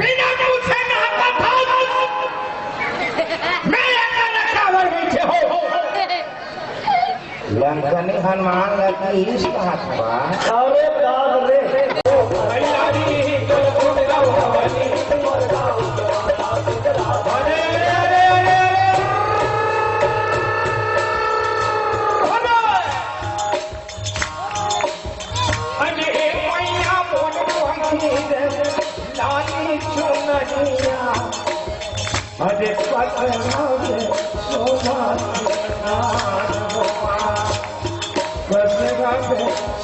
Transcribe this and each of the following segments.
बिना मुझसे नहाता था मैं रखावर बैठे हो लंकनी हनुमान लगी इस बात पर अरे काल रे अरे पकड़ा सोना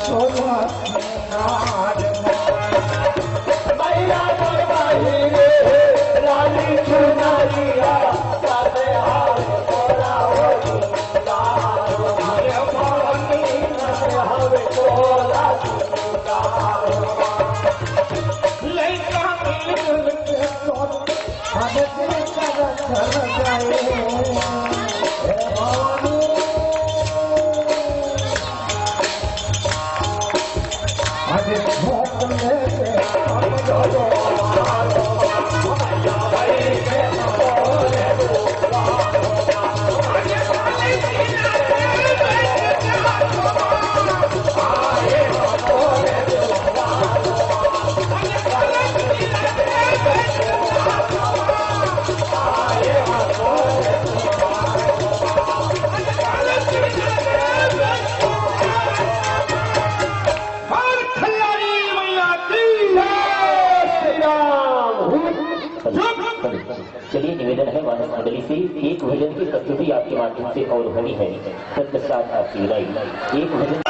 सोना मैया बरबाही रे रानी चुनरिया साथे हाथ तोरा होई अरे पानी न हवे तोरा लइका मिल के सोना हमें तेरा घर जाए चलिए निवेदन है मानव मंडली से एक भजन की प्रस्तुति आपके माध्यम से और होनी है तत्पश्चात आपकी विदाई एक भजन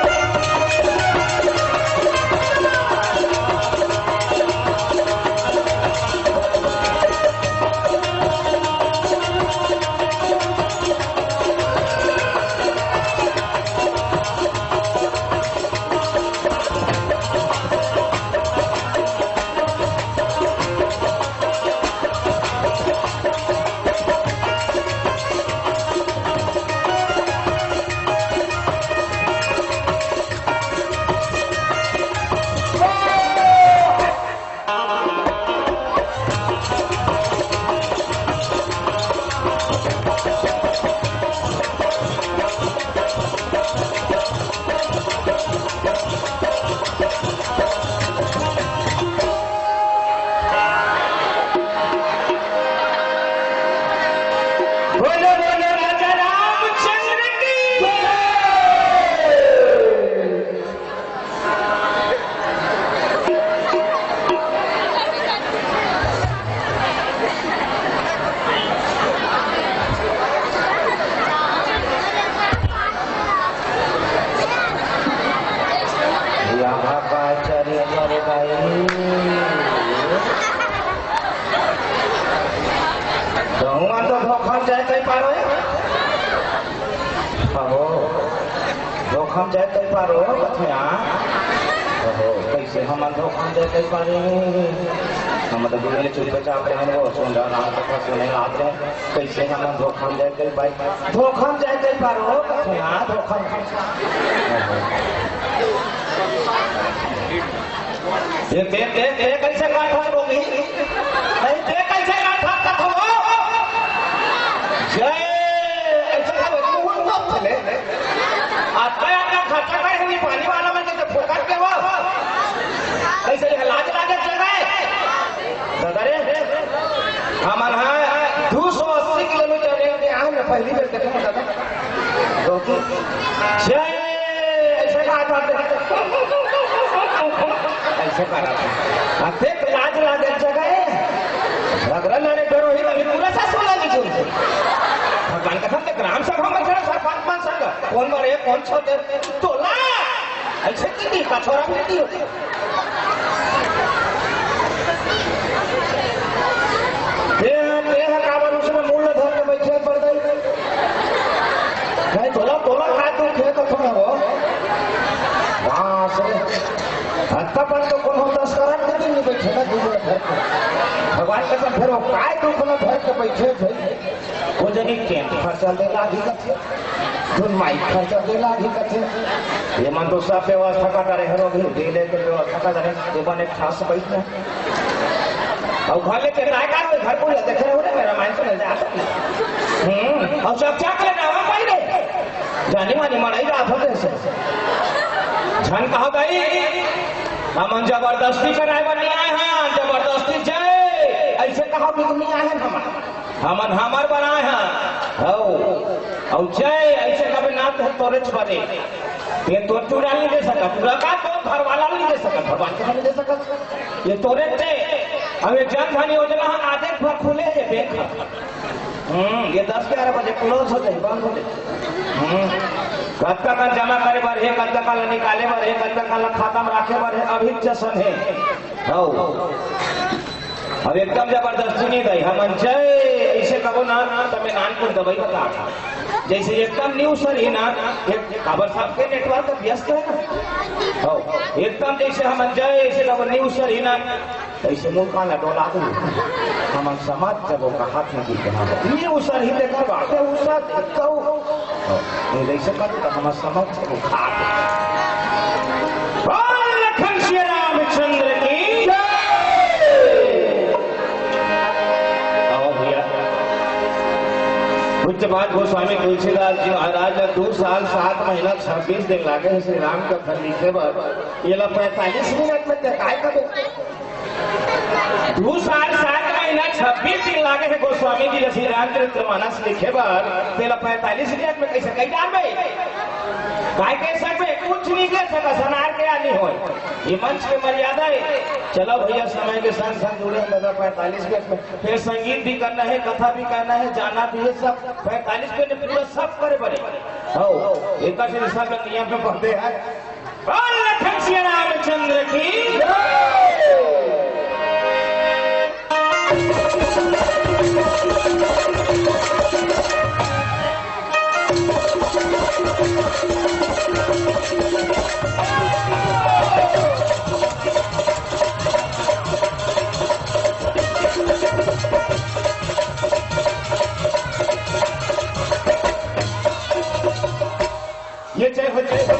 हम जाए कई पारो कथया ओहो कैसे हम धोखा जाए कई पारे हम तो गुले चुप चाप रहे हैं वो सुन रहा नाम कथा सुने आते हैं कैसे हम धोखा जाए कई पाई धोखा जाए कई पारो कथया धोखा ये कैसे गाठा होगी नहीं ते कैसे गाठा कथो जय ऐसे का मुंह मत चले आता खर्चा करे नहीं पानी वाला मन के फोकट पे वो कैसे लाज लागे चल रहे दादा रे हमार है 280 किलोमीटर रेंज आऊं ना पहली बार देखे दादा तो जय ऐसे का ऐसे करा आते लाज लागे जगह लगरा नाने डरो ही लगी पूरा सा सोला निकल भगवान कसम के ग्राम सभा में खड़ा सरपंच मान संग कौन मरे कौन छोटे तोला ऐसे की का छोरा बेटी होती ये काबर उसमें मूल धर के बैठे पड़ गई कहीं तोला खा तू खे तो थोड़ा हो वहां से हत्ता पर तो कौन होता सरक के नहीं बैठे ना दूर घर भगवान कसम फिर वो काय तो कोना घर के बैठे थे वो जनी कैंप खर्चा दे लागी कथे धुन माइक खर्चा दे लागी कथे ये मन तो सब व्यवस्था का डरे हरो भी दे ले के व्यवस्था का डरे ये बने ठास बैठना और घर लेके राय का घर को देख रहे हो रे मेरा माइंड से जा और सब क्या करे ना पाई रे जानी मानी मड़ाई जा फटे से झन कहा गई हम जबरदस्ती कराए बनी आए हैं जबरदस्ती जय ऐसे कहा कि तुम नहीं आए हैं हमन हमर बनाए हैं हो और जय ऐसे कभी ना तो तोरे बने ये तो चूड़ा नहीं दे सका पूरा का तो घर वाला नहीं दे सका भगवान के नहीं दे सका ये तोरे थे अब ये जन धन योजना आधे पर खुले है देख ये 10-11 बजे क्लोज हो जाए बंद हो जाए कत्ता का जमा करे बार है कत्ता का निकाले बार है कत्ता का खाता में रखे बार है अभी जसन है हो अब एकदम जबरदस्ती नहीं गई हम जय ऐसे कहो ना तमें नानपुर दवाई बता जैसे एकदम न्यूज सर ही ना खबर सबके नेटवर्क व्यस्त है ना हो एकदम जैसे हम जय ऐसे कहो न्यूज सर ही ना ऐसे मुंह काला डोला दो हम समाज जब का हाथ में दिखे हाँ न्यूज सर ही देखा बात है उसका देखता हूँ ऐसे कर तो हम समाज को खा लखन श्री रामचंद्र की पूज्य बात गोस्वामी तुलसीदास जी महाराज 2 साल 7 महीना 26 दिन लागे हैं श्री राम का घर लिखे पर ये 45 मिनट में काय करे 2 साल 7 महीना 26 दिन लागे हैं गोस्वामी जी श्री रामचरितमानस लिखे पर 45 मिनट में कैसे कही डाल काय कह सकते कुछ नहीं कह सका सनार के आनी हो ये मंच की मर्यादा है चलो भैया समय के संग संग जुड़े लगा 45 मिनट में फिर संगीत भी करना है कथा भी करना है जाना भी है सब 45 मिनट में पूरा सब करे बड़े हो एक सब नियम में पढ़ते हैं लखन श्री रामचंद्र की ये जय हो जय हो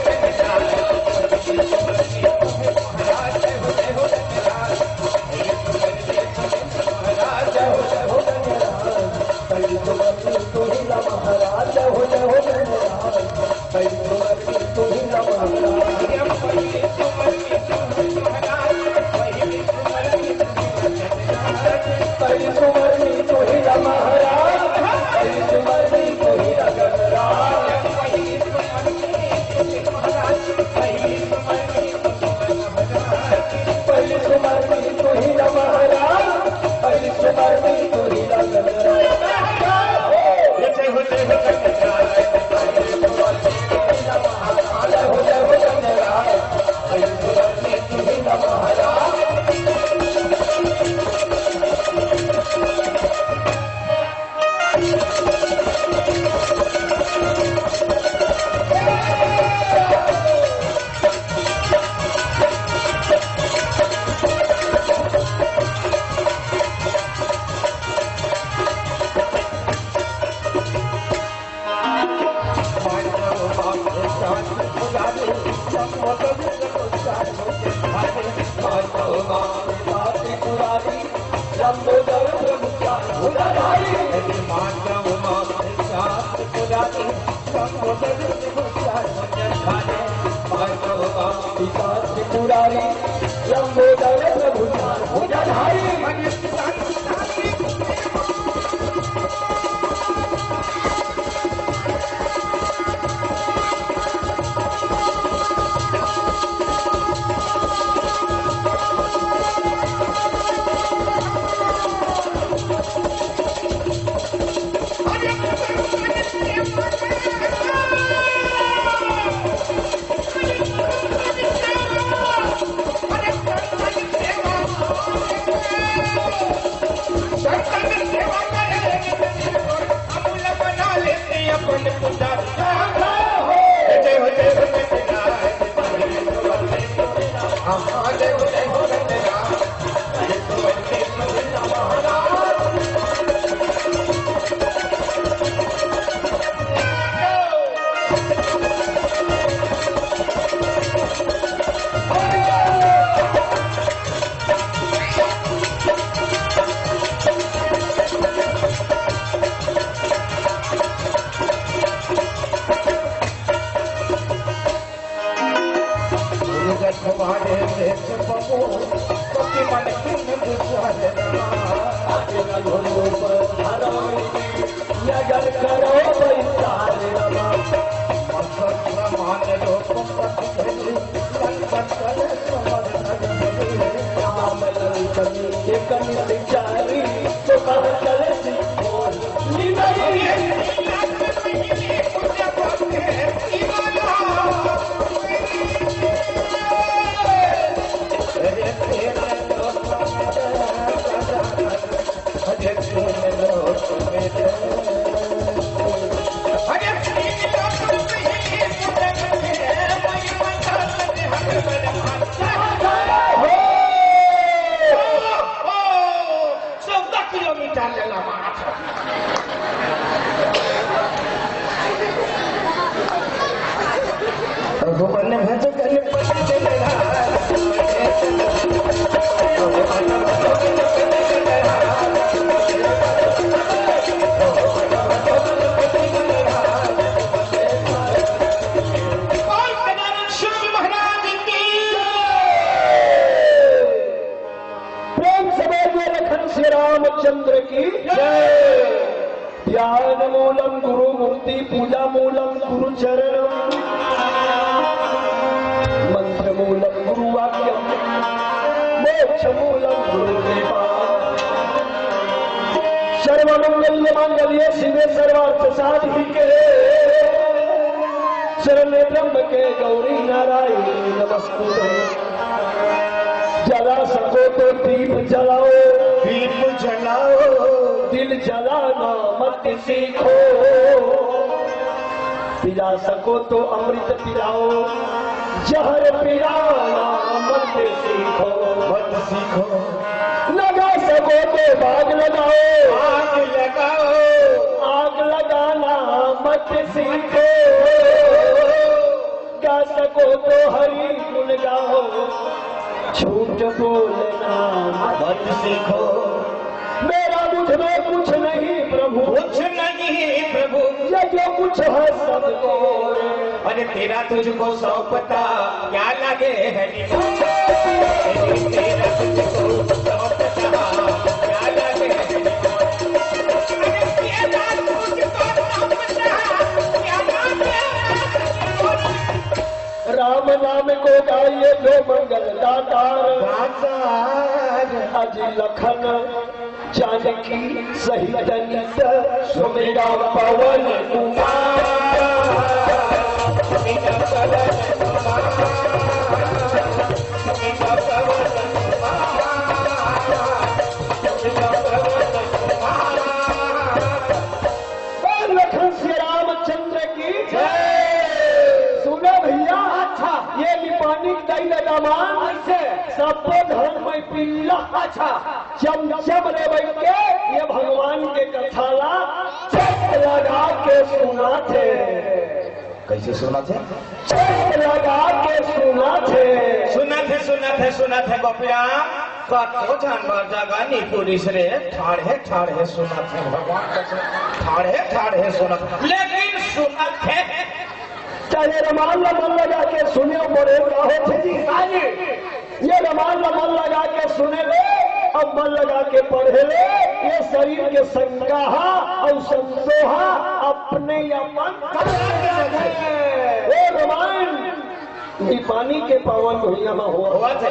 जगत हमारे देश बबू पति मन किन बुझारे आगे धुनो पर धरो नगर करो विचार मसत मान लो पत धरी संकट करे समर धरी नाम लंकनी के कनि विचारी तो कह चले सिखोर निमरी रामचंद्र की जय। ध्यान मूलम गुरु मूर्ति पूजा मूलम गुरु चरणम मंत्र मूलम गुरु वाक्यम मोक्ष मूलम गुरु कृपा सर्वमंगल मांगल्ये शिवे सर्वार्थ साधिके शरण्ये त्र्यंबके गौरी नारायणी नमस्कुते। जला सको तो दीप जलाओ, दीप जलाओ, दिल जलाना मत सीखो। पिला सको तो अमृत पिलाओ, जहर पिलाना मत सीखो। मत सीखो। लगा सको तो बाग लगाओ, आग लगाओ, आग लगाना मत सीखो। गा सको तो हरि गुण गाओ, झूठ बोलना मत सीखो। मेरा मुझ में कुछ नहीं प्रभु, कुछ नहीं प्रभु, ये जो कुछ है सब तोरे। अरे तेरा तुझको सौंपता क्या लगे है तेरा तुझको सौंपता क्या लगे है राम नाम को गाइए जो मंगल दातार, अज लखन जानकी सहित नित सुमेरा पवन कुमार। लखन श्री रामचंद्र की जय। सुनो भैया, अच्छा ये निपानी दई दामान से सबको धर्म में पीला। अच्छा चमचम ले बैठ के ये भगवान के कथाला चट लगा के सुना थे। कैसे सुना थे? चट लगा के सुना थे। सुना थे गोपिया कतो जानवर जगह नी पुलिस रे ठाड़े ठाड़े सुना थे भगवान कसम ठाड़े ठाड़े सुना लेकिन सुना थे चाहे रमान मन लगा के सुने बड़े रहो थे जी। ये रमान मन लगा के सुने ले, अब मन लगा के पढ़े ले। ये शरीर के संगाहा और संसोहा अपने अपन रमान पानी के पावन भैया में हुआ थे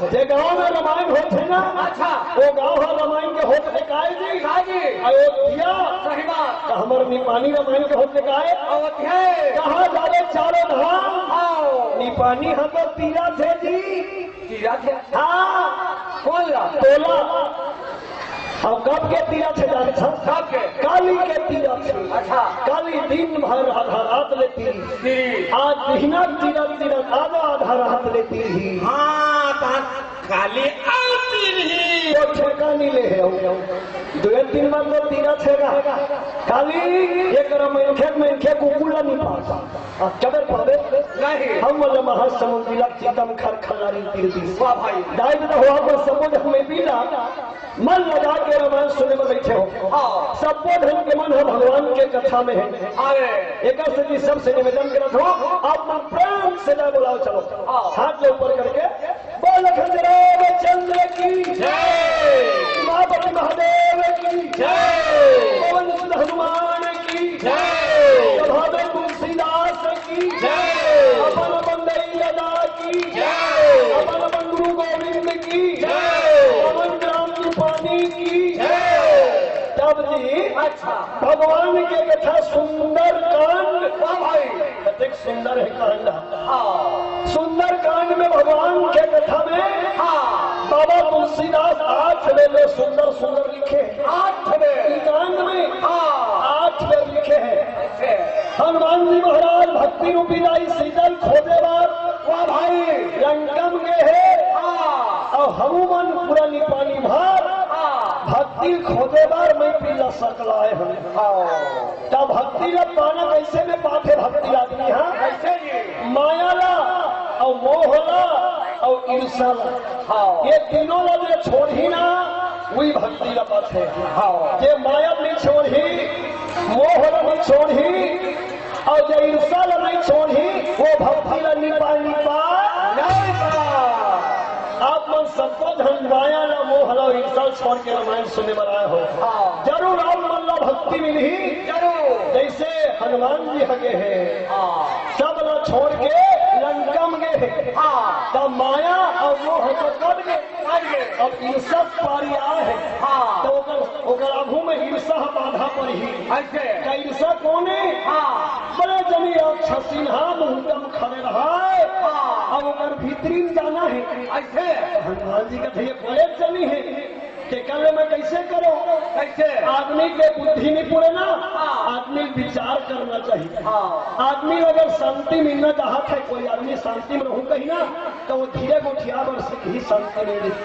जे गाँव में रामायण होते ना। अच्छा वो गाँव है रामायण के होते काहे जी अयोध्या। सही बात। हमारे निपानी रामायण के होते काहे अयोध्या। कहाँ जाले चारों धाम निपानी हम तो तीरा थे जी। तीरा थे हाँ तोला। अब कब के तीरा थे जाने कब के? काली के तीरा थे। अच्छा काली दिन भर आधा रात लेती, आज महीना तीरा आधा रात लेती ही। हाँ काली आती रही वो ठेका नहीं ले दो तीन बार तो तीरा छेगा काली एक मनखे कुकुला नहीं पाता कबर पावे नहीं। हम वाला महासमुद्र चितम खर खलारी तीरती वाह भाई दाई तो हुआ को समुद्र में पीला मन लगा के रामायण सुनने में बैठे हो। सबको धन के मन है भगवान के कथा में है। एक सबसे निवेदन करत हो आप प्रेम से ना बुलाओ, चलो हाथ ले ऊपर करके बोल खंजराव चंद्र की जय, उमापति महादेव की जय, पवन सुत हनुमान की जय, सभावे तुलसीदास की जय, अपन बंदई लदा की जय, अपन अपन गुरु गोविंद की जय, पवन राम की पानी की जय। तब जी अच्छा, भगवान के कथा सुंदर कांड, भाई, कतेक सुंदर है कांड। हाँ, सुंदर कांड में भगवान के कथा में हाँ, बाबा तुलसीदास 8 में सुंदर सुंदर लिखे हैं। 8 में, इस कांड में हाँ, 8 में लिखे हैं। ऐसे, हनुमान जी महाराज भक्ति रूपी लाई शीतल खोदे बार वाह भाई, लंकम के है हाँ, और हनुमान पूरा पानी भार हाँ, भक्ति खोदे बार मैं पीला सकलाए हम। हाँ, तब भक्ति ला पाना कैसे में पाते भक्ति आदमी, हाँ ऐसे जी, मायाला और मोहला और ईर्षाला, हाँ, ये तीनों ला जो छोड़ ही ना वही भक्ति ला बात है। हाँ, ये माया नहीं छोड़ ही, मोह ला नहीं छोड़ ही और जो ईर्षा ला नहीं छोड़ ही, वो भक्ति ला निपा नहीं बा, आप मन सबको धन माया ला मोह ला ईर्षा छोड़ के रामायण सुनने में आए हो। हाँ, जरूर आप मन ला भक्ति मिली, जरूर, जैसे हनुमान जी हगे हैं, हाँ, सब ला छोड़ के लंकम गए, हाँ, तब माया और मोह तो कट गए। आगे, अब ईर्षा पारी आए है, हाँ, तो ओकर आगू में ईर्षा बाधा पर ही ऐसे, का ईर्षा कोने हाँ, बड़े जमी अच्छा सिन्हा मुहूर्तम खड़े रहा है। हाँ, अब ओकर भीतरी में जाना है। ऐसे, हनुमान जी का थे बड़े जमी है कि कल मैं कैसे करो, कैसे, आदमी के बुद्धि नहीं पूरे ना, हाँ, आदमी विचार करना चाहिए। हाँ, आदमी अगर शांति मिलना चाहता है, कोई आदमी शांति में रहूं कहीं ना, तो वो धीरे गोठिया पर से ही शांति मिलती।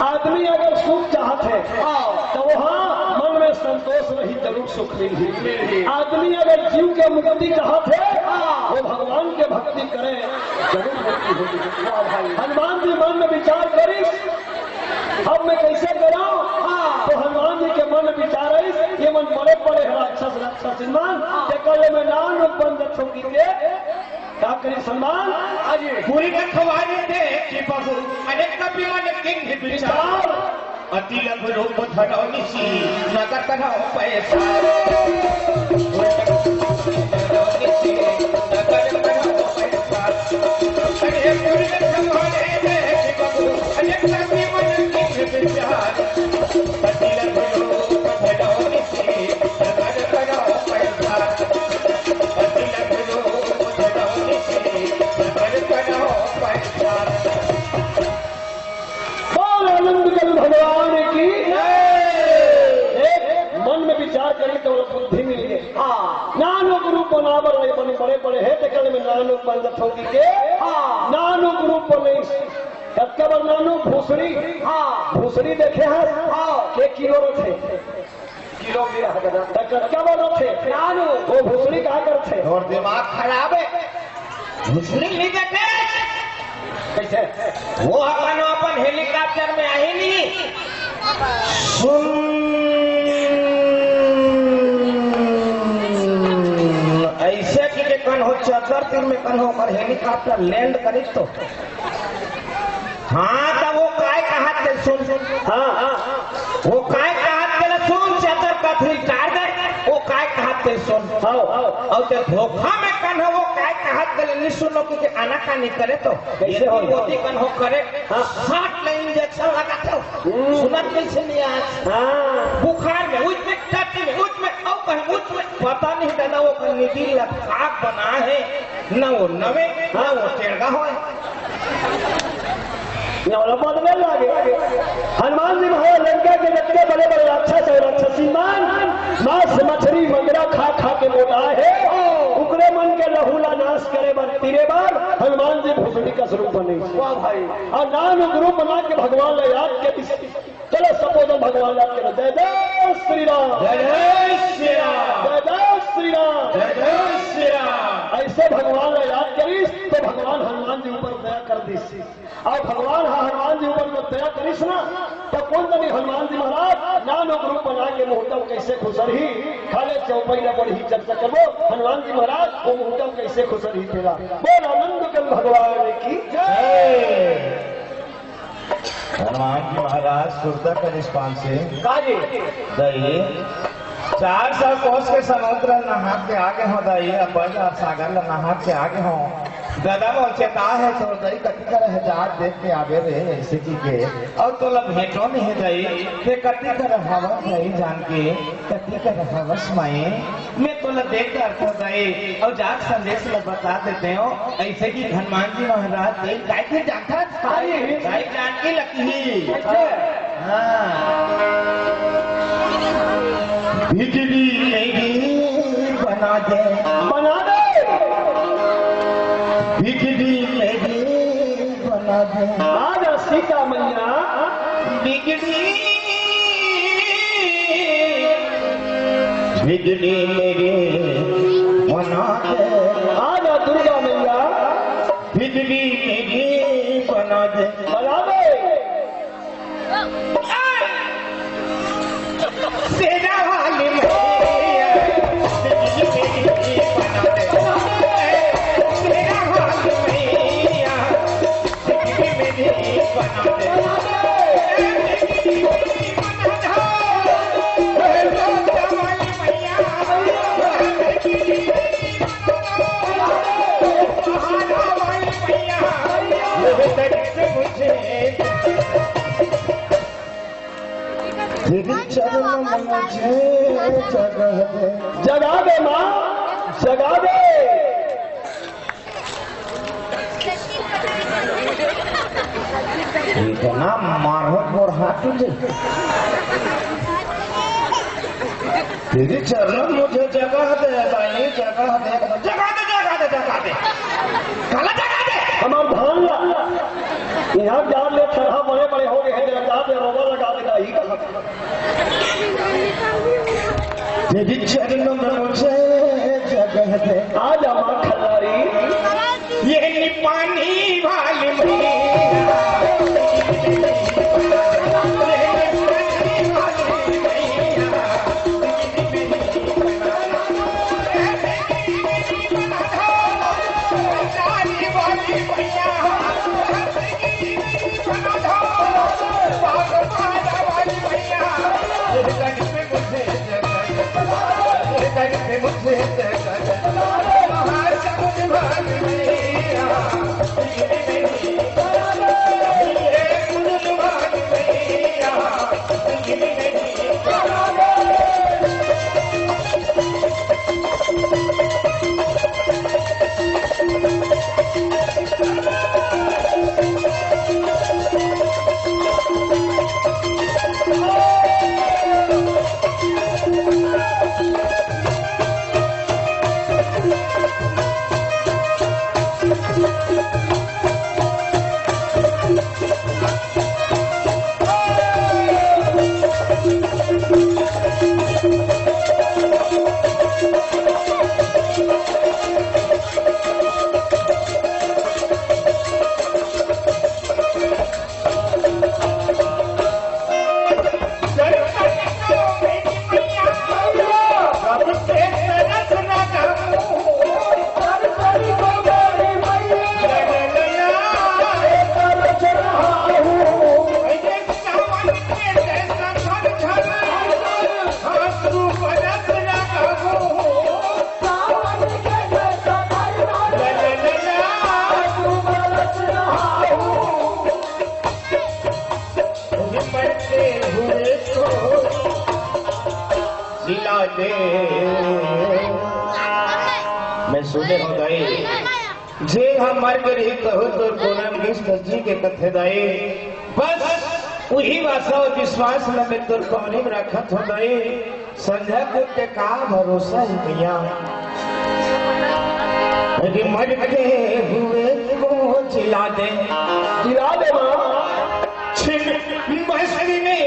आदमी अगर सुख चाहत है, हाँ, तो वहाँ मन में संतोष रही जरूर सुख मिली। आदमी अगर जीव के मुक्ति चाहत है, हाँ, वो भगवान के भक्ति करे जरूर मुक्ति होगी। वाह भाई, हनुमान जी मन में विचार करी अब मैं कैसे कराऊं, हाँ, तो हनुमान जी के मन में विचार आई, ये मन बड़े बड़े है राक्षस राक्षस सम्मान के कल में नान बंद रखूंगी के क्या करी सम्मान आज पूरी का खवाने थे कि बाबू अनेक कपी मन किंग विचार अति लंब रूप धरो निसी नगर करो पैसा निसी नगर करो पैसा अरे पूरी का खवाने थे कि बाबू अनेक कपी मन किंग विचार अति लंब रूप धरो निसी नगर करो पैसा अति लंब रूप धरो निसी नगर करो पैसा। आनंद कल भगवान की एक मन में विचार करी तो बुद्धि मिल गई। हाँ, नानो गुरु बनावर रहे बने बड़े बड़े है, कल में नानो बंद ठोकी के हाँ, नानो गुरु बने कबर नानो भूसड़ी, हाँ, भूसड़ी देखे हैं, हाँ, के किलो रखे किलो भी रहा था। कबर रखे नानो वो भूसड़ी कहा करते और दिमाग खराब है, मुस्लिम नहीं देखे कैसे वो अपन हेलीकॉप्टर में आई नहीं सुन ऐसे कि कन हो 74 में कन हो पर हेलीकॉप्टर लैंड करी तो हाँ तो वो काय कहा थे सुन हाँ वो काय कहा थे सुन 74 टार दे वो काय कहा थे सुन और ते धोखा में कन हो वो काय कहा थे नहीं सुनो कि आना का नहीं करे तो कैसे हो मोदी कन हो करे 60 लाइन इंजेक्शन लगाते हो सुनत कैसे नहीं आज बुखार में उसमें टाटी में उसमें और कहीं उसमें पता नहीं दादा वो निधि लखाक बना है न वो नवे न वो टेढ़ा हो बदले लगे। हनुमान जी महाराज लंका के लगते बड़े बड़े राक्षस और राक्षसीमान मांस मछली मंगरा खा खा के मोटा है, उकरे मन के लहूला नाश करे बर तीरे बार हनुमान जी भूषणी का स्वरूप बने। वाह भाई, और नाम ग्रुप बना के भगवान ने याद के चलो सपोज भगवान याद के जय जय श्री राम, जय जय श्री राम, जय जय श्री राम। जय जय श्री राम। ऐसे भगवान ने याद करीस तो भगवान हनुमान जी ऊपर दया कर दीस। और भगवान हनुमान जी ऊपर जो दया करीस ना तो कौन बनी हनुमान जी महाराज नानो ग्रुप बना के मुहूर्तम कैसे खुसर ही खाले चौपाई न बढ़ी चर्चा करबो हनुमान जी महाराज वो मुहूर्तम कैसे खुसर ही तेरा बोल आनंद के भगवान की जय। हनुमान जी महाराज सुरता का रिस्पान से काजी दई 400 कोस के समुद्र नहा के आगे हो दई अब सागर नहा के आगे हो दादा वो चेता है तो दई कति कर हजार देख के आवे रे ऐसे की के और तो लब भेटो नहीं दई के कति कर हवा नहीं जान के कति कर हवस माए मैं तो लब देख कर तो दई और जात संदेश लब बता देते हो ऐसे की हनुमान जी महाराज दई काय के जाता सारी दई जान के लकी हाँ बिजली मेरी बना दे बिजली मेरी बना दे आज सीता मैया बिजली बिजली मेरी बना दे आज दुर्गा मैया बिजली मेरी बना दे सेना वाली मैया बिजली मेरी बना दे सेना वाली मैया बिजली मेरी बना दे जगा दे माँ जगा दे इतना मारो और हाथ तुझे तेरी चरण मुझे जगह दे भाई जगह दे जगह दे जगह दे जगह दे काला जगह दे हमार धान यहाँ जान ले तरह बड़े बड़े हो गए हैं लगा दे रोगा लगा देगा ही का तेरी चरण मुझे जगह दे आज हमार खिलाड़ी ये पानी वाली मैया मैं सुने हो गए जे हम मर गए कहो तो पूनम जी के कथे दाए बस वही वासा और विश्वास में मैं तुर कौनी रखत हो गए संध्या को के का भरोसा है भैया यदि मर के हुए को जिला दे माँ छिन बसरी में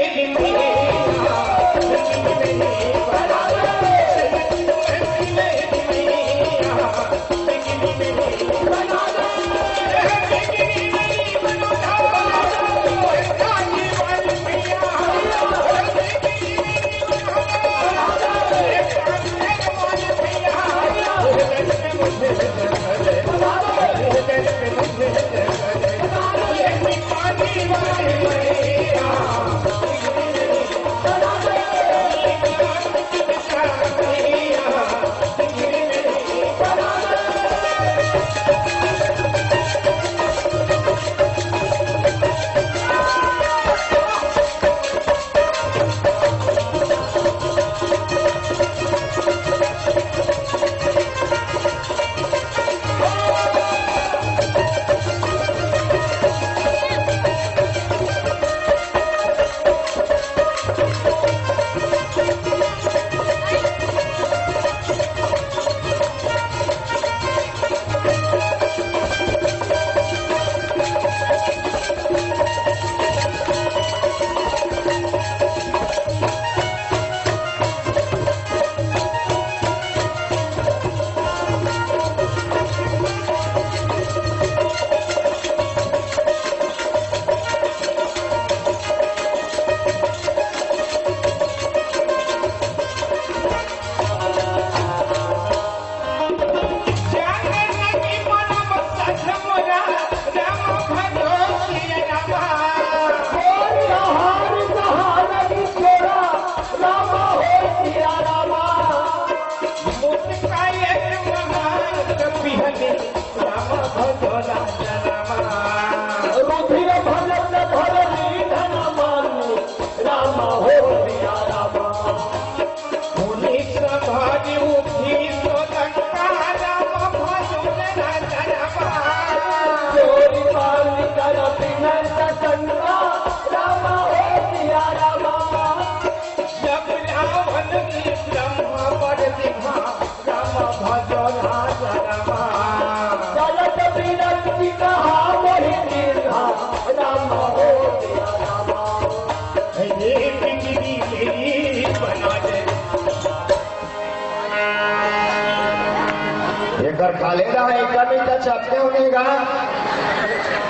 खाले रहा एक मीठा चपते होने का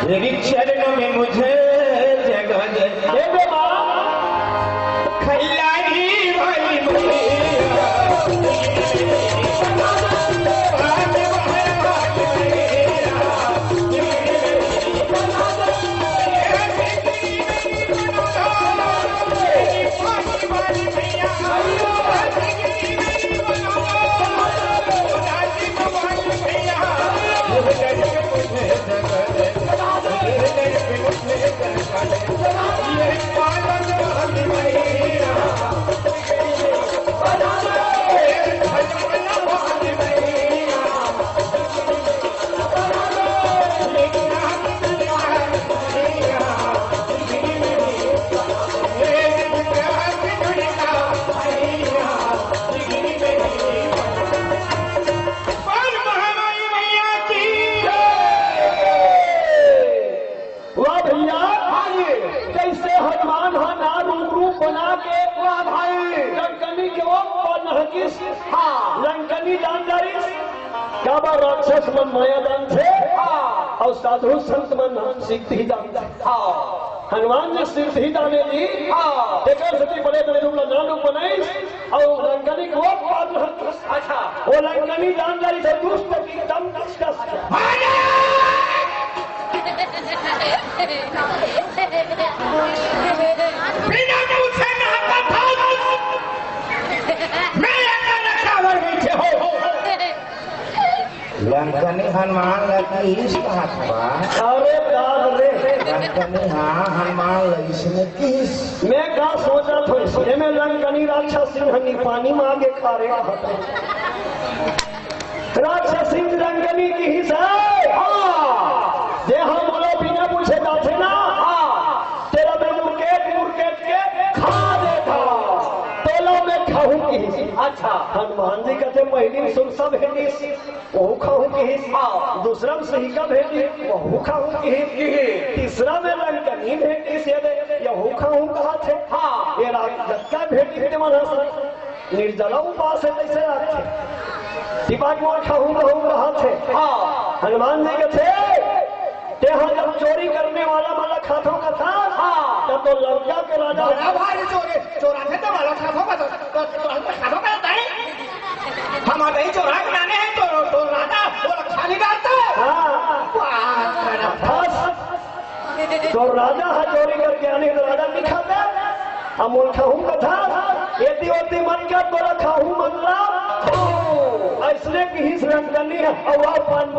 तेरी चरणों में मुझे जगह दे खिलाड़ी वाली लंकनी जानदारी क्या बार राक्षस मन मायादान थे और साधु संत मन सिद्धि दान हनुमान ने सिद्धि दाने दी तेकर सती बड़े बड़े रूप नाम बनाई और लंकनी को अच्छा वो लंकनी जानदारी से दुष्ट की दम डिस्कस बिना मुझसे नहाता था लंकनी हनुमान लगी इसका हाथ अरे लंकनी हाँ हनुमान लगी इसने किस मैं क्या सोचा था इसलिए मैं लंकनी राक्षस सिंह पानी में आगे खा रहे राक्षस सिंह लंकनी की ही जे हम बोलो बिना पूछे जाते ना तेरा मैं मुर्केट के खा देता तोलो में खाऊं की अच्छा हनुमान जी कहते पहली सुन सब है वो खाऊं की दूसरा में सही का भेटी वो खाऊं की तीसरा में लंकनी भेटी से यहू खाऊं कहा थे ये रात भेटी थे मन निर्जला उपास है कैसे रखे दिमाग में खाऊं कहा थे हनुमान जी के थे तेहा जब चोरी करने वाला माला खातों का था तब तो लंका के राजा भाई चोरा थे तो वाला खातों का खातों का था हमारे ही चोरा बनाने हैं तो राजा वो खाली करता तो राजा है चोरी करके आने तो राजा नहीं खाता अमूल खाऊं का था यदि होती मन का तो खाऊं मंगला ऐसने की ही लंकनी है और पान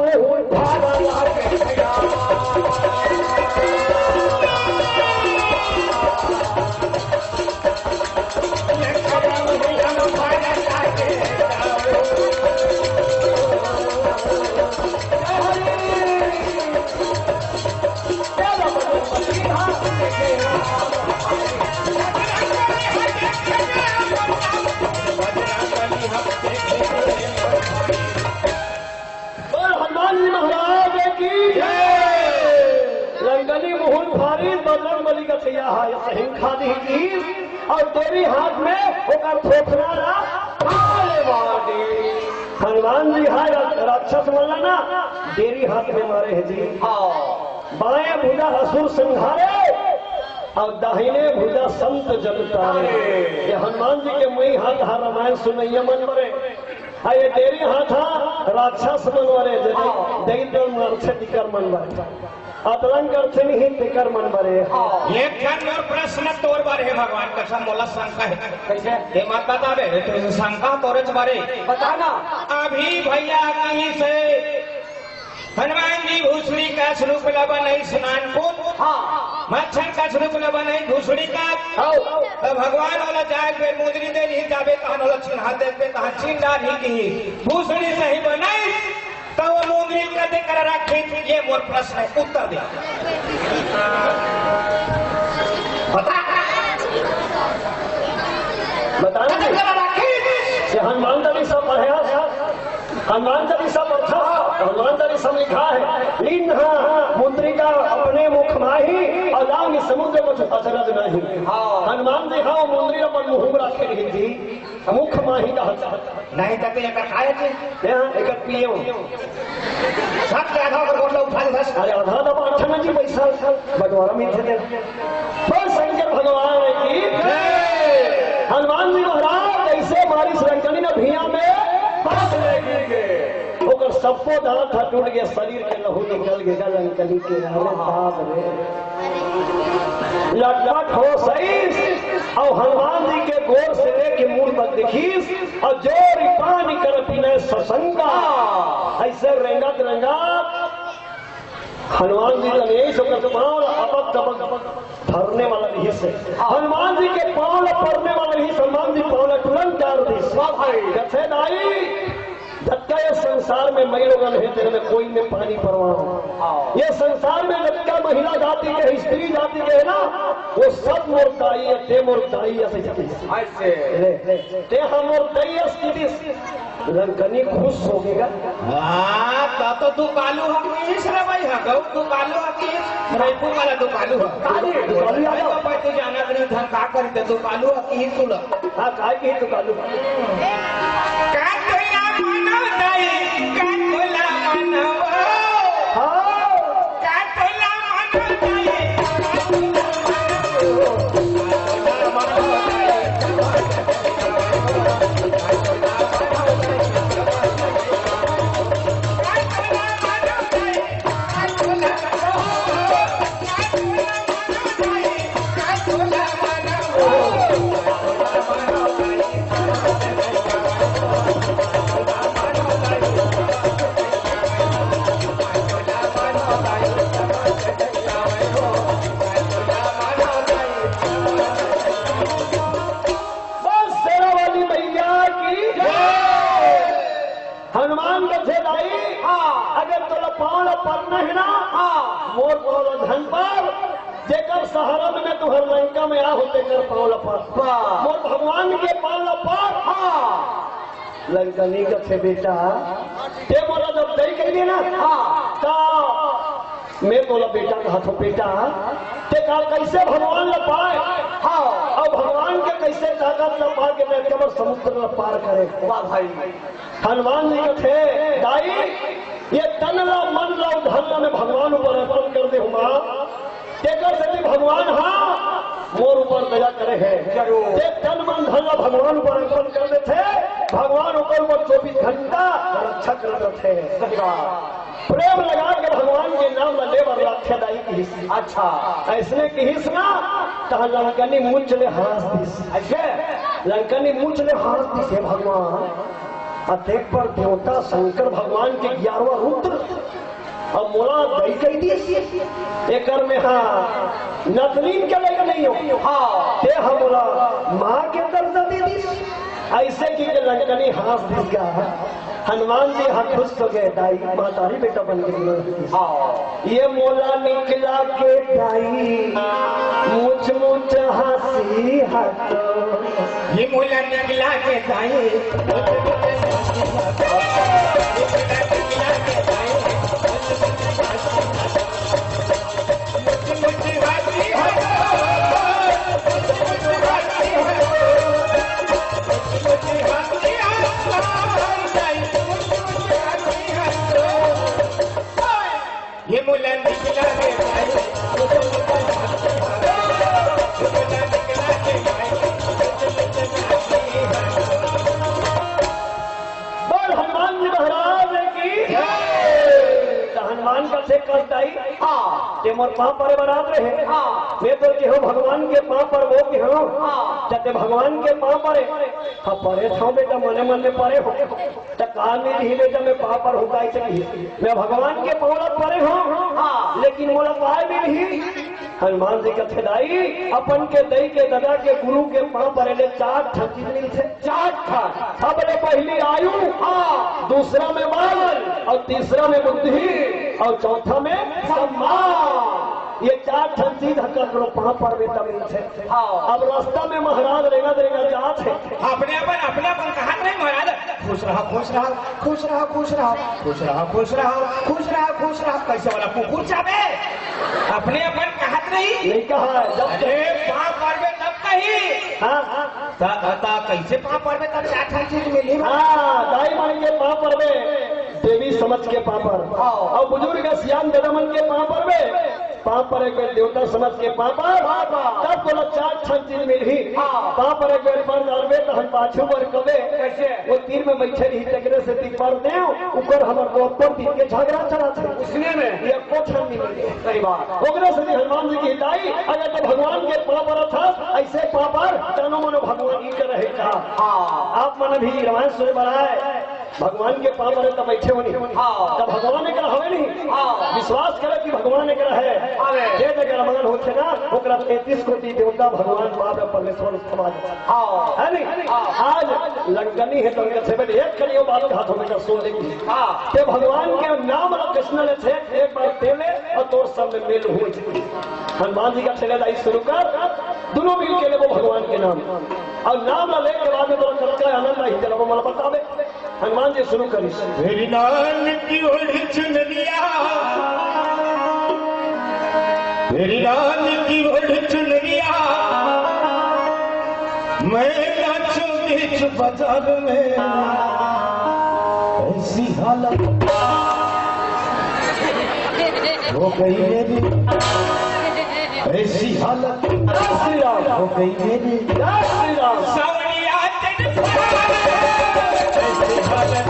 और तेरी हाथ में होकर थोपना हनुमान जी हाय राक्षस बोला ना तेरी हाथ में मारे है जी बाएं भुजा असुर संहारे और दाहिने भुजा संत जनता ये हनुमान जी के मुई हाथ हा रामायण सुनैया मन मरे ये तेरी हाथ हा राक्षस मन मरे दैत्य दिकर मन मरे अतरंग अर्थ नहीं दिकर मन मरे एक क्षण और प्रश्न तोर बारे है भगवान कसम मोला शंका है कैसे ये मत बता दे तो शंका तोरे बारे बताना अभी भैया कहीं से हनुमान जी भूसड़ी का स्वरूप लबा नहीं स्नान कुंड मच्छर का स्वरूप लबा नहीं भूसड़ी का तो भगवान वाला जाए पे मुद्री दे नहीं जावे कहा वाला चिन्ह दे पे कहा चिन्ह नहीं की भूसड़ी सही बनाई तो वो मुद्री कदे कर रखे ये मोर प्रश्न है उत्तर दे बताना हनुमान चालीसा पढ़ा हनुमान चालीसा पढ़ा हनुमान चालीसा लिखा है लीन मुद्रिका अपने मुख माही और लांग समुद्र कुछ अचरज नहीं। हनुमान जी हाँ मुंदरी अपन मुँह रखे रही थी मुख माही का नहीं तक एक खाए थे एक पिए सब के आधा पर बोल उठा दे अरे आधा दबा अठना जी पैसा बंटवारा में थे तो शंकर भगवान की हनुमान जी महाराज ऐसे बारिश रंगनी ने भिया में पास ले गिर गए ओकर सबको दांत था टूट गया शरीर के लहू निकल गया रंगनी के अरे बाप रे लटपट हो सही और हनुमान जी के गोर से लेके मूल तक दिखीस और जोर पानी कर पीने ससंगा ऐसे रंगत रंगत हनुमान जी का यही सब पाँव अपक तपक भरने वाला नहीं से हनुमान जी के पाँव पड़ने वाला नहीं हनुमान जी पाँव तुरंत डाल दी कथे दाई धक्का ये संसार में मई लोग है तेरे में कोई में पानी परवाह ये संसार में लटका महिला जाति के स्त्री जाति के है ना वो सब मूर्ताई है ते मूर्ताई ऐसे ते हम मूर्ताई स्थिति लंकनी खुश हो गएगा हाँ तो तू कालू हकीस रे भाई हगौ तू कालू हकीस रायपुर वाला तू कालू कालू आ जाओ तू जाना नहीं था का करते तू कालू हकीस सुन हाँ काय की तू कालू का कोला मानव नहीं का कोला मानव हाँ का कोला मानव नहीं हनुमान कथे लाई अगर तोला पाँव पड़ना है ना मोर बोलो धन पर जेकर सहारा में तुहर लंका में आ होते कर पाँव पर मोर भगवान के पाँव पर लंकनी कथे बेटा ते मोला जब दई कहिए ना तो मैं तोला बेटा कहा तो बेटा ते का कैसे भगवान ल पाए और भगवान के कैसे ताकत ल पा के मैं केवल समुद्र ल पार करे वाह भाई हनुमान जी थे दाई ये तन ला मन ला धन ला में भगवान ऊपर अर्पण कर दे हुआ तेकर से भगवान हाँ मोर ऊपर दया करे है ते तन मन धन ला भगवान ऊपर अर्पण कर दे थे भगवान ऊपर 24 घंटा रक्षा करते थे प्रेम लगा के भगवान के नाम ला लेवर रक्षा दाई की अच्छा ऐसने की हिस ना कहा लंकनी मूंछ ले हाथ दिस ऐसे लंकनी मूंछ ले हाथ दिस है भगवान अतेक पर देवता शंकर भगवान के 11वां रुद्र और मोला दई कही दी एक में हाँ नतलीन के लेकर नहीं हो हाँ ते हम बोला माँ के दर्जा दे दी ऐसे की लंकनी हाथ दिस गया हनुमान जी हाथ खुश हो गए दाई मातारी बेटा बन गई हाँ ये मोला निकला के दाई मुझ मुझ हंसी हाथ ये मोला निकला के दाई ये मोला निकला के बोल हनुमान जी महाराज की हनुमान का से करता ही ते मोर पाँव पर बरात रहे मैं तो के हो भगवान के पाँव पर वो के हो जते भगवान के पाँव परे हाँ परे था बेटा मने मन में परे हो तो कहा मेरी ही बेटा मैं पाँव पर होता ही मैं भगवान के पाँव परे हो लेकिन मोला पाए भी नहीं हनुमान जी कथे दाई अपन के दई के दादा के गुरु के पाँव पर ले 4 ठन थे 4 ठन सबले पहली आयु दूसरा में बल और तीसरा में बुद्धि और चौथा में सम्मान ये 4 ठन चीज करो पाँव पर में तमिल थे अब रास्ता में महाराज रेगा देगा जात है अपने अपन कहा नहीं महाराज खुश रहा खुश रहा खुश रहा खुश रहा खुश रहा खुश रहा खुश रहा खुश रहा कैसे वाला कुकुर चाबे अपने अपन कहा नहीं कहा है जब अरे पाँव पड़वे तब कही कैसे पाँव पड़वे तब चार चीज मिली दाई माई के पाँव पड़वे देवी समझ के पापर और बुजुर्ग सियान ददमन के पाँव पड़वे पाँव पर एक बेर देवता समझ के पापर तब बोला चार चीज मिली पाँव पर एक बेर पर डालवे तो हम पाछू पर कबे कैसे वो तीर में बैठे रही तगड़े से तीर पर दे ऊपर हमारे दोस्तों तीर के झगड़ा चला थे उसने में ये कोठन नहीं मिली सही बात ओकरे से हनुमान जी की हिदाई अगर तो भगवान के पाँव पर था ऐसे पाँव पर तनो मनो भगवान ही कर रहे था आप मन भी रामायण सुने बनाए भगवान के पाँव पर तब बैठे होनी तब भगवान ने कहा हमें नहीं विश्वास करे कि भगवान ने कहा है जे जगह रामायण होते ना ओकरा 33 कोटि देवता भगवान बाप परमेश्वर समाज है नहीं आज लंकनी है लंका से बेटे एक करियो बात हाथों में सो लेगी ते भगवान के नाम कृष्ण ने थे एक बार तेले और तोर सब में मेल हुई हनुमान जी का ठेलेदारी शुरू कर दोनों मिल के ले वो भगवान के नाम और नाम ले के बाद में तो सबका आनंद ही चलो वो मला बतावे हनुमान जी शुरू करी मेरी नान की ओढ़ चुनरिया मेरी नान की ओढ़ चुनरिया मैं नाचूं बीच बाजार में ऐसी हालत हो गई मेरी ऐसी हालत श्री राम हो गई मेरी श्री राम सावरिया ऐसी हालत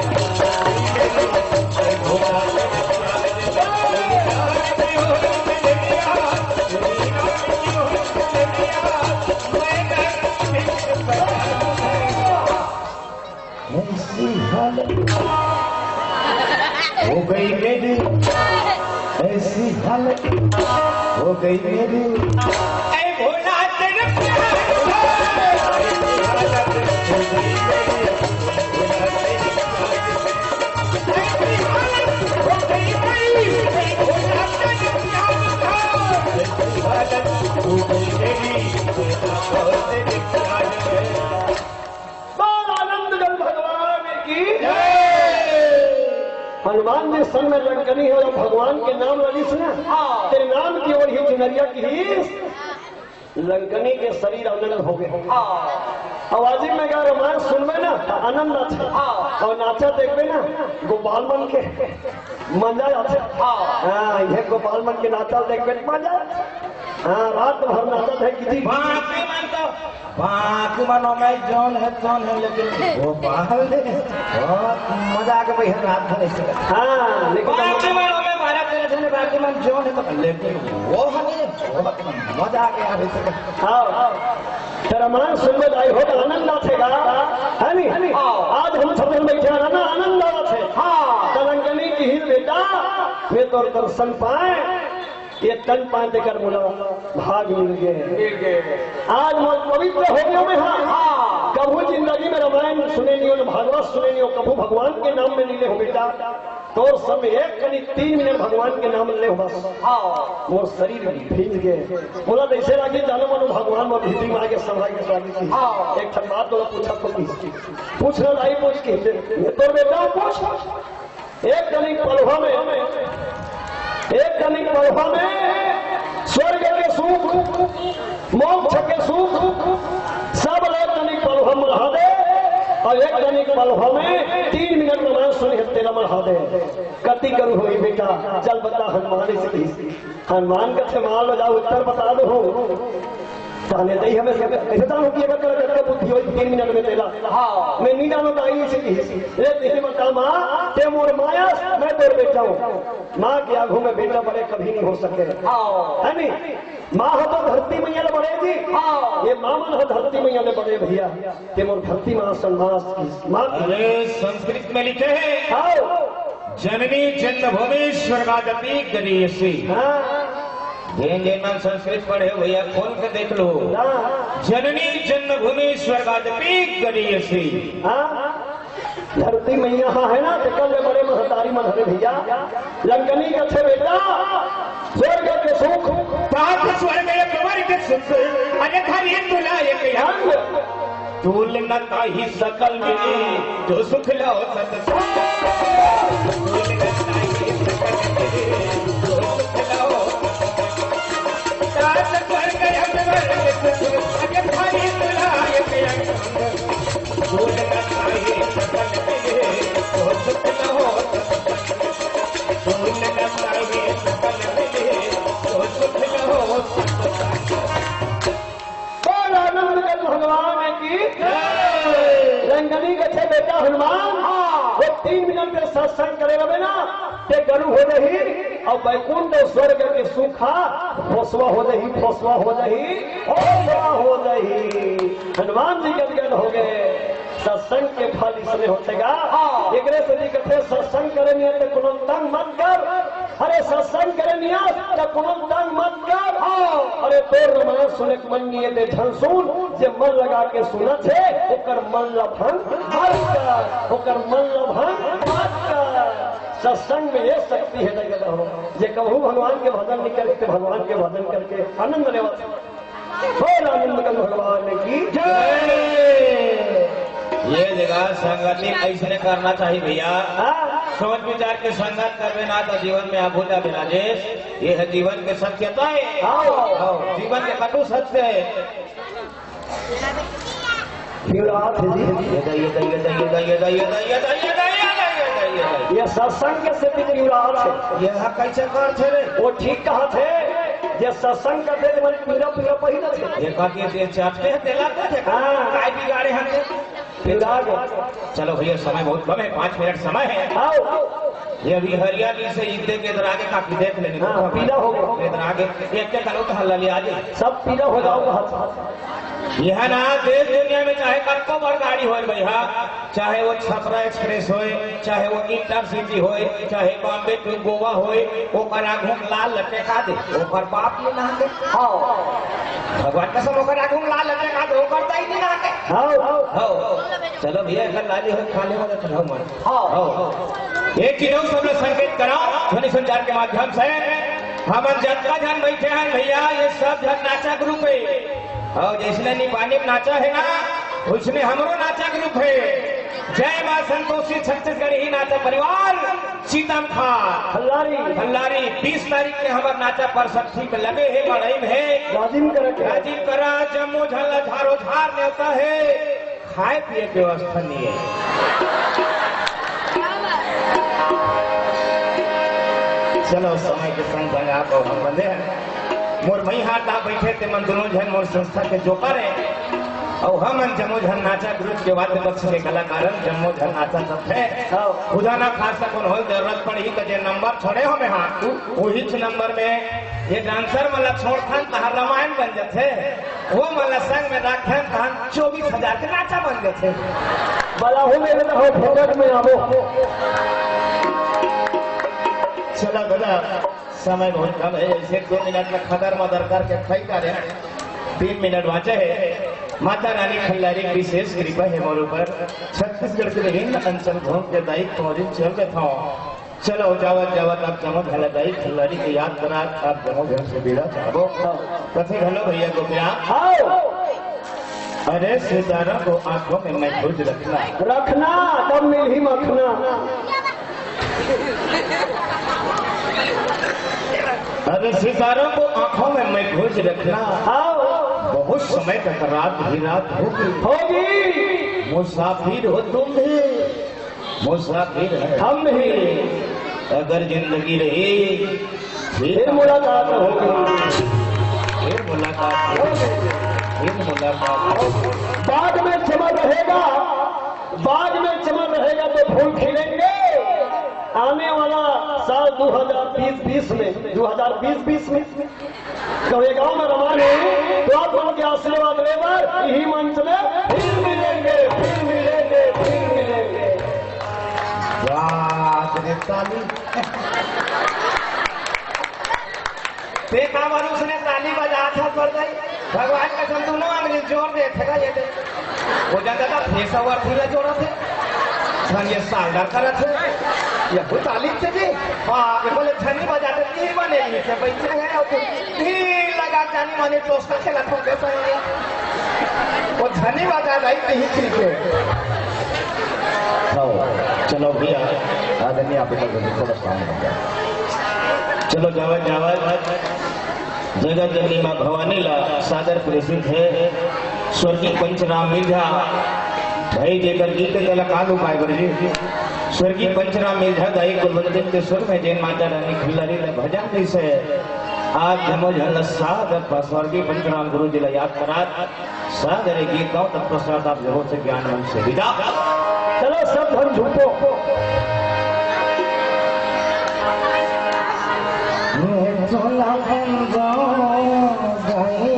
ऐसी हालत हो गई मेरी ऐसी हालत हो गई मेरी ऐ भोला तेरे हनुमान ने संग में लंकनी और भगवान के नाम ललिस ना तेरे नाम की ओर ही चुनरिया की लंकनी के शरीर आनंद हो गए आवाजी में गा रामायण सुनबे ना आनंद आते और नाचा देखबे ना गोपाल मन के मजा आते हाँ ये गोपाल मन के नाचा देखबे मजा हाँ रात भर नाचा है किसी बाकी मनो में जौन है लेकिन गोपाल बहुत मजा के भाई रात भर हाँ लेकिन बाकी मनो में मारा तेरे बाकी मन जौन है लेकिन वो हमें बहुत मजा आ गया हाँ रामायण सुनबे आई हो तो आनंद आतेगा है नहीं आज हम सब बैठे ना आनंद आते लंकनी की ही बेटा वे तो दर्शन पाए ये तन पान देकर बोला भाग मिल गए आज पवित्र हो गए में कभू जिंदगी में रामायण सुने नहीं हो भागवत सुने नहीं हो कभू भगवान के नाम में नहीं ले हो बेटा तो समय एक करीब 3 मिनट भगवान के नाम ले हो बस वो शरीर भीज गए बोला ऐसे लगे जानो मानो भगवान वो भीती में आगे संभाल के स्वागत की एक ठन बात बोला पूछना लाई पूछ के तो बेटा पूछ एक कनिक पलवा में स्वर्ग के सुख मोक्ष के सुख सब एक कनिक पलवा में रहा दे और एक कनिक पलवा में 3 मिनट रामायण सुने तेरा मढ़ा दे कति करू हुई बेटा चल बता हनुमान से हनुमान का माल जाओ उत्तर बता दो कहने दही हमें ऐसे जानो कि अगर करके बुद्धि हो 3 मिनट में तेरा मैं नहीं जानो दाई से ले देखिए बता माँ ते मोर माया मैं तेरे बेटा हूँ माँ के आंखों में बेटा बड़े कभी नहीं हो सकते है नहीं माँ हो तो धरती मैया ने बढ़ेगी ये माँ मन हो धरती मैया ने बढ़े भैया ते मोर धरती माँ संभास की माँ संस्कृत में लिखे हैं जननी जन्मभूमि स्वर्गादपि गरीयसी मन संस्कृत पढ़े भैया खोल के देख लो जननी जन्मभूमि स्वर्गादपि गरीयसी धरती मैया है ना तो कल बड़े महतारी मन हरे भैया लंकनी के थे बेटा स्वर्ग के सुख पाप स्वर्ग के सुख अन्यथा ये तुला एक अंग तुल न ताही सकल में जो सुख लो सत्संग तुल न ताही सकल में जो सुख लो शुरू हो रही और बैकुंठ स्वर्ग के सुखा फोसवा हो रही, फोसवा हो रही, फोसवा हो रही। हनुमान जी गदगद हो गए। सत्संग के फल इसमें होतेगा। एक से दिखते सत्संग करनी तो कोनो तंग मत कर। अरे सत्संग करनी तो कोनो तंग मत कर। अरे तो रामायण सुने के मन नहीं दे धन सुन जे मन लगा के सुना थे ओकर मन लभंग मत कर, ओकर मन लभंग मत कर। सत्संग में ये शक्ति है जगह हो जे कहूँ भगवान के भजन नहीं करते भगवान के भजन करके आनंद ले आनंद कर भगवान की जय। ये जगह संगति ऐसे करना चाहिए भैया। सोच विचार के संगत करवे ना तो जीवन में आगू जा राजेश। ये है जीवन के सत्यता है, जीवन के कटु सत्य है। ये सत्संग के सिद्धि यह कैसे कर थे वो ठीक कहा थे जे सत्संग करते थे मन पीरा पीरा पहिना थे ये कहती है चाटते हैं तेला थे काय बिगाड़े हमने चलो भैया समय बहुत कम है, 5 मिनट समय है। ये अभी हरियाली से ईदे के इधर आगे काफी देख लेंगे। पीला हो गया इधर आगे एक के कलो तो हल्ला लिया आज सब पीला हो जाओ। यह ना देश दुनिया में चाहे कत्को बड़ गाड़ी हो भैया, चाहे वो छपरा एक्सप्रेस हो, चाहे वो इंटरसिटी हो, चाहे बॉम्बे टू गोवा हो, वो आगू लाल लटका दे ओकर बाप ने नहा दे। भगवान कसम ओकर आगू लाल लटका दे ओकर दाई ने नहा के। चलो भैया घर लाली हो खाने वाला चलो मन एक चीजों सब लोग संकेत कराओ ध्वनि संचार के माध्यम से। हम जत्ता जन बैठे हैं भैया, ये सब जन नाचा ग्रुप है और जिसने निपानी में नाचा है ना उसने हमरो नाचा ग्रुप है। जय मां संतोषी छत्तीसगढ़ ही नाचा परिवार सीतम खल्लारी 20 तारीख के हमारे नाचा पर सब्जी में लगे है बड़ई में है राजीव करा जम्मू झल्ला झारो झार न्योता है। खाए पिए की व्यवस्था नहीं है। चलो समय के संग आप हम बंदे हैं मोर मई हाथ आप बैठे थे मन दोनों जन मोर संस्था के जोकर है और हम जम्मू झन नाचा ग्रुप के वाद्य पक्ष के कलाकार जम्मू झन नाचा सब है। खुदा ना खासा कौन हो जरूरत पड़ी तो जे नंबर छोड़े हो में हाँ वही नंबर में ये डांसर मला छोड़थन तहार रामायण बन जाते वो मला संग में रखन तहार 24,000 के नाचा बन जाते बला हो में हो फोकट में आवो। चला दादा समय बहुत कम है, ऐसे 2 मिनट में खदर मदर करके खाई का रहे 3 मिनट बचे है। माता रानी खल्लारी की विशेष कृपा है मोर ऊपर। छत्तीसगढ़ के विभिन्न अंचल घूम के दायित्व मोरिन चल के था। चलो जावत जावत आप जमो झला दाई खल्लारी को याद करा आप जमो घर से बेड़ा चाहो कथे घलो भैया गोपिया अरे सितारा को आंखों में महफूज रखना तब मिल ही मखना। अरे सितारों को आंखों में महफूज रखना। बहुत समय तक रात ही रात होगी। मुसाफिर हो तुम भी मुसाफिर है हम भी। अगर जिंदगी रही फिर मुलाकात होगी, फिर मुलाकात होगी, फिर मुलाकात होगी। बाग में चमन रहेगा, बाग में चमन रहेगा तो फूल खिलेंगे। आने वाला साल 2020 में कभी गांव में रमान है तो आप उनके आशीर्वाद लेकर यही मंच में फिर मिलेंगे, फिर मिलेंगे, फिर मिलेंगे। देखा बार उसने ताली बजा था पर गई भगवान का संतुलन अंग्रेज जोर दे थे ये वो ज्यादा था फेस ओवर फूला जोड़ा थे ये सालदार करा थे ये वो ताली थे जी। हाँ ये बोले छनी बजाते नहीं बने नीचे बैठे हैं और भीड़ लगा जानी माने चोस्ता खेला था कैसा वो छनी बजा रही नहीं ठीक चलो भैया आदमी आप थोड़ा सामने चलो जावत जावत जगत जननी माँ भवानी ला सादर प्रेषित है स्वर्गीय पंचराम मिर्झा भाई जेकर गीत जला कालू पाए गुरुजी स्वर्गीय पंचराम मिर्झा दाई गुरुवंदन के स्वर में जैन माता रानी खिल्लारी ने भजन कैसे आज जमो झल सादर स्वर्गीय पंचराम गुरु जी ला याद करा सादर गीत गाओ तब प्रसाद आप जरूर से ज्ञान मन से विदा। चलो सब धन झूठो चोला बन गए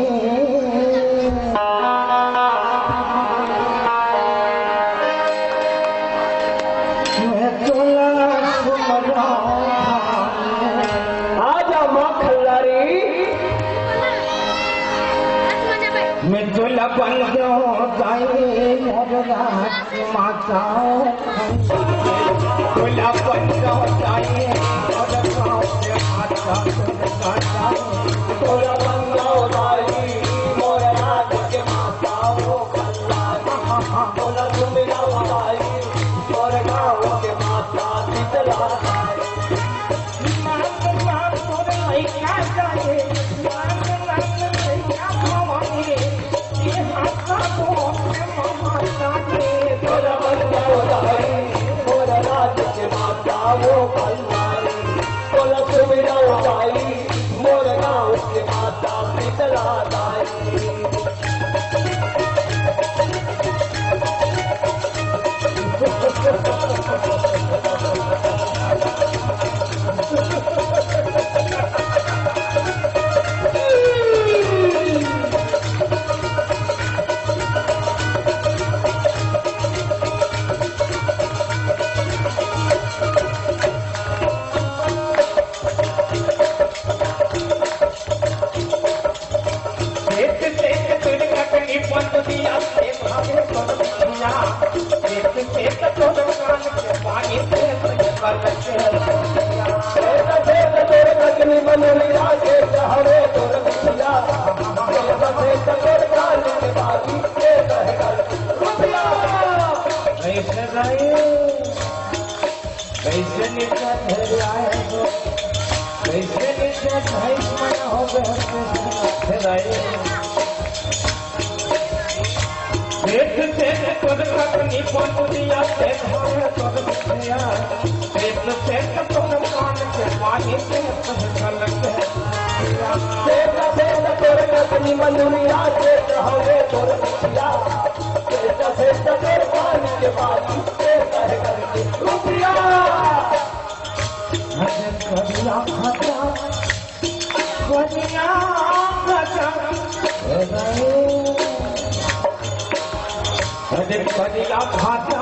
मैं चोला आजा माँ खल्लारी मैं चोला बन जाए मोरा माता चोला बन जाए तोरा बंगो दाई मोरे राज के माता वो खल्लारी तोरा सुमिरा दाई मोरे गाँव के माता शीतला दाई तोरा बंगो दाई मोरे राज के माता वो खल्लारी तोरा सुमिरा दाई मोरे गाँव के माता शीतला दाई कैसे निकट आए कैसे निकट मन हो गए देख से तोड़ कटनी पहुंचिया से भाग तोड़ बिछिया देख से तोड़ कान के पानी से पहल के देख तोड़ कटनी मनुरिया से हवे तोड़ बिछिया से तोड़ कान के पानी से कह करके रुपया हजर करिया खाता कनिया खाता हजर करिया खाता